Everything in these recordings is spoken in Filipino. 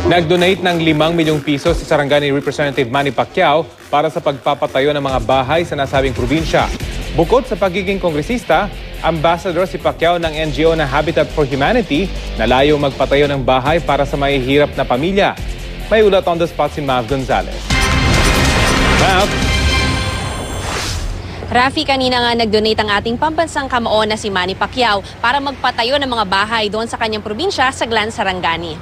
Nag-donate ng 5 milyong piso si Sarangani Representative Manny Pacquiao para sa pagpapatayo ng mga bahay sa nasabing probinsya. Bukod sa pagiging kongresista, ambassador si Pacquiao ng NGO na Habitat for Humanity na layong magpatayo ng bahay para sa mahihirap na pamilya. May ulat on the spot si Mav Gonzalez. Mav? Rafi, kanina nga nag-donate ang ating pambansang kamao na si Manny Pacquiao para magpatayo ng mga bahay doon sa kanyang probinsya sa Glan, Sarangani.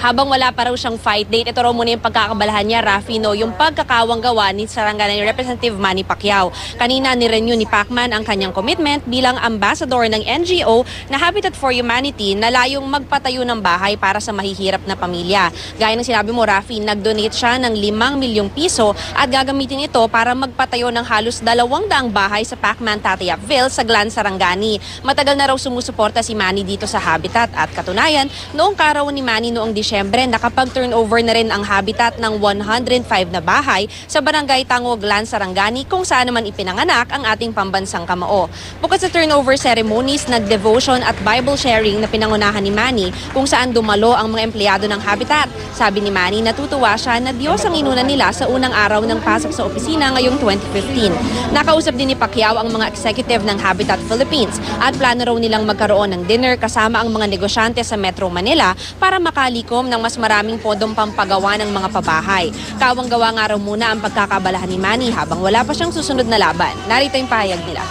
Habang wala pa raw siyang fight date, ito raw muna yung pagkakabalahan niya, Rafi, no, yung pagkakawang gawa ni Sarangani Representative Manny Pacquiao. Kanina ni-renew ni Pacman ang kanyang commitment bilang ambassador ng NGO na Habitat for Humanity na layong magpatayo ng bahay para sa mahihirap na pamilya. Gaya ng sinabi mo, Rafi, nag-donate siya ng 5 milyong piso at gagamitin ito para magpatayo ng halos 200 bahay sa Pacman Tatiapville sa Glan, Sarangani. Matagal na raw sumusuporta si Manny dito sa Habitat at katunayan, noong karawan ni Manny noong Disyembre, nakapag-turnover na rin ang Habitat ng 105 na bahay sa Barangay Tango, Glan, Sarangani kung saan naman ipinanganak ang ating pambansang kamao. Bukod sa turnover ceremonies, nag-devotion at Bible sharing na pinangunahan ni Manny kung saan dumalo ang mga empleyado ng Habitat. Sabi ni Manny, natutuwa siya na Diyos ang inuna nila sa unang araw ng pasok sa opisina ngayong 2015. Nakausap din ni Pacquiao ang mga executive ng Habitat Philippines at plano raw nilang magkaroon ng dinner kasama ang mga negosyante sa Metro Manila para makalikom ng mas maraming podong pampagawa ng mga pabahay. Kawang-gawa nga raw muna ang pagkakabalahan ni Manny habang wala pa siyang susunod na laban. Narito yung pahayag nila.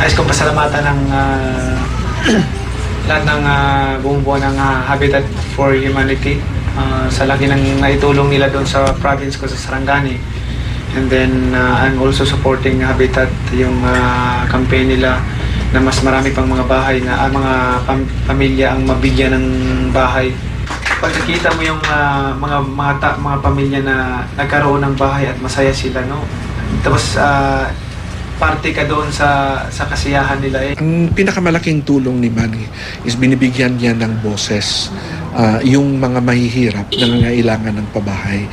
Nais kong pasalamatan ng lahat ng buong buo ng Habitat for Humanity sa laki ng naitulong nila doon sa province ko sa Sarangani. And then I'm also supporting Habitat, yung campaign nila na mas marami pang mga bahay na mga pamilya ang mabigyan ng bahay. Pag nakita mo yung mga pamilya na nagkaroon ng bahay at masaya sila, no? Tapos parte ka doon sa kasiyahan nila eh. Ang pinakamalaking tulong ni Manny is binibigyan niya ng boses yung mga mahihirap na nangangailangan ng pabahay.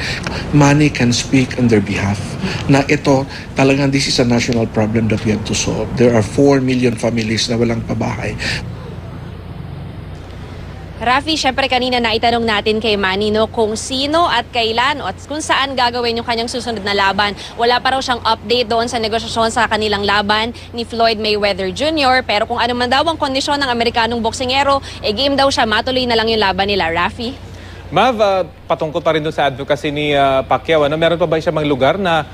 Manny can speak on their behalf na ito talagang this is a national problem that we have to solve. There are 4 million families na walang pabahay. Rafi, syempre kanina naitanong natin kay Manny, no, kung sino at kailan at kung saan gagawin yung kanyang susunod na laban. Wala pa raw siyang update doon sa negosasyon sa kanilang laban ni Floyd Mayweather Jr. Pero kung ano man daw ang kondisyon ng Amerikanong boksingero, game daw siya, matuloy na lang yung laban nila. Rafi? Mav, patungkol pa rin doon sa advocacy ni Pacquiao. Meron pa ba siya mga lugar na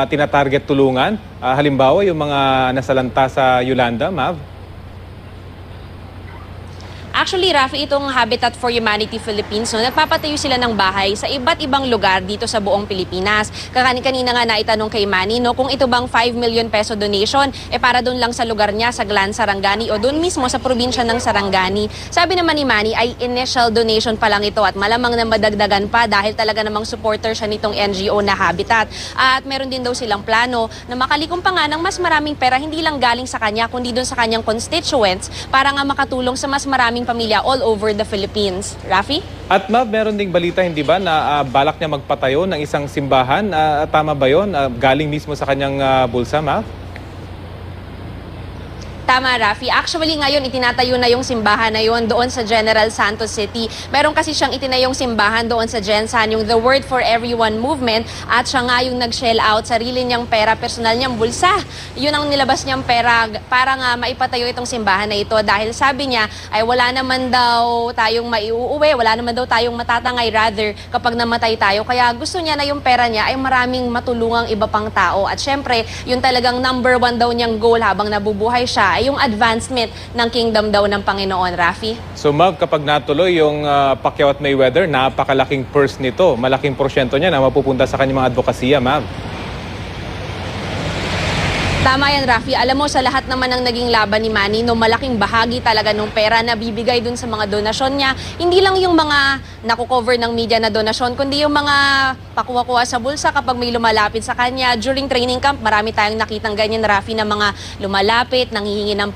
tinatarget tulungan? Halimbawa, yung mga nasalanta sa Yolanda, Mav? Actually, Rafi, itong Habitat for Humanity Philippines, no, nagpapatayo sila ng bahay sa iba't ibang lugar dito sa buong Pilipinas. Kanina nga naitanong kay Manny, no, kung ito bang 5 million peso donation, para doon lang sa lugar niya, sa Glan, Sarangani, o doon mismo sa probinsya ng Sarangani. Sabi naman ni Manny ay initial donation pa lang ito at malamang na madagdagan pa dahil talaga namang supporter siya nitong NGO na Habitat. At meron din daw silang plano na makalikom pa nga ng mas maraming pera, hindi lang galing sa kanya, kundi doon sa kanyang constituents para nga makatulong sa mas maraming pamilya all over the Philippines. Rafi? At Mav, meron ding balita, hindi ba, na balak niya magpatayo ng isang simbahan? Tama ba yun? Galing mismo sa kanyang bulsa, Mav? Tama, Rafi. Actually, ngayon, itinatayo na yung simbahan na yun doon sa General Santos City. Meron kasi siyang itinayong simbahan doon sa Gensan, yung The Word for Everyone movement, at siya nga yung nag-shell out sarili niyang pera, personal niyang bulsa. Yun ang nilabas niyang pera para nga maipatayo itong simbahan na ito dahil sabi niya ay wala naman daw tayong maiuuwi, wala naman daw tayong matatangay rather kapag namatay tayo. Kaya gusto niya na yung pera niya ay maraming matulungang iba pang tao. At syempre, yung talagang number 1 daw niyang goal habang nabubuhay siya ay yung advancement ng kingdom daw ng Panginoon, Rafi. So Mav, kapag natuloy yung Pacquiao at Mayweather, napakalaking purse nito. Malaking porsyento niya na mapupunta sa kanyang mga advokasya, Mav. Tama yan, Rafi. Alam mo, sa lahat naman ng naging laban ni Manny, no, malaking bahagi talaga ng pera na bibigay dun sa mga donasyon niya. Hindi lang yung mga nakukover ng media na donasyon, kundi yung mga pakuha-kuha sa bulsa kapag may lumalapit sa kanya. During training camp, marami tayong nakitang ganyan, Rafi, na mga lumalapit, nanghihingi ng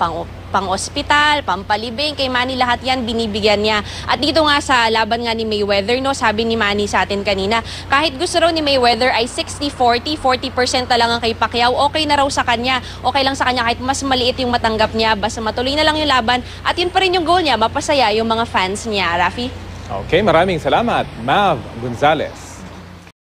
pang-ospital, pampalibing, kay Manny lahat yan binibigyan niya. At dito nga sa laban nga ni Mayweather, no, sabi ni Manny sa atin kanina, kahit gusto raw ni Mayweather ay 60-40, 40% na lang ang kay Pacquiao, okay na raw sa kanya. Okay lang sa kanya kahit mas maliit yung matanggap niya, basta matuloy na lang yung laban. At yun pa rin yung goal niya, mapasaya yung mga fans niya, Rafi. Okay, maraming salamat, Mav Gonzalez.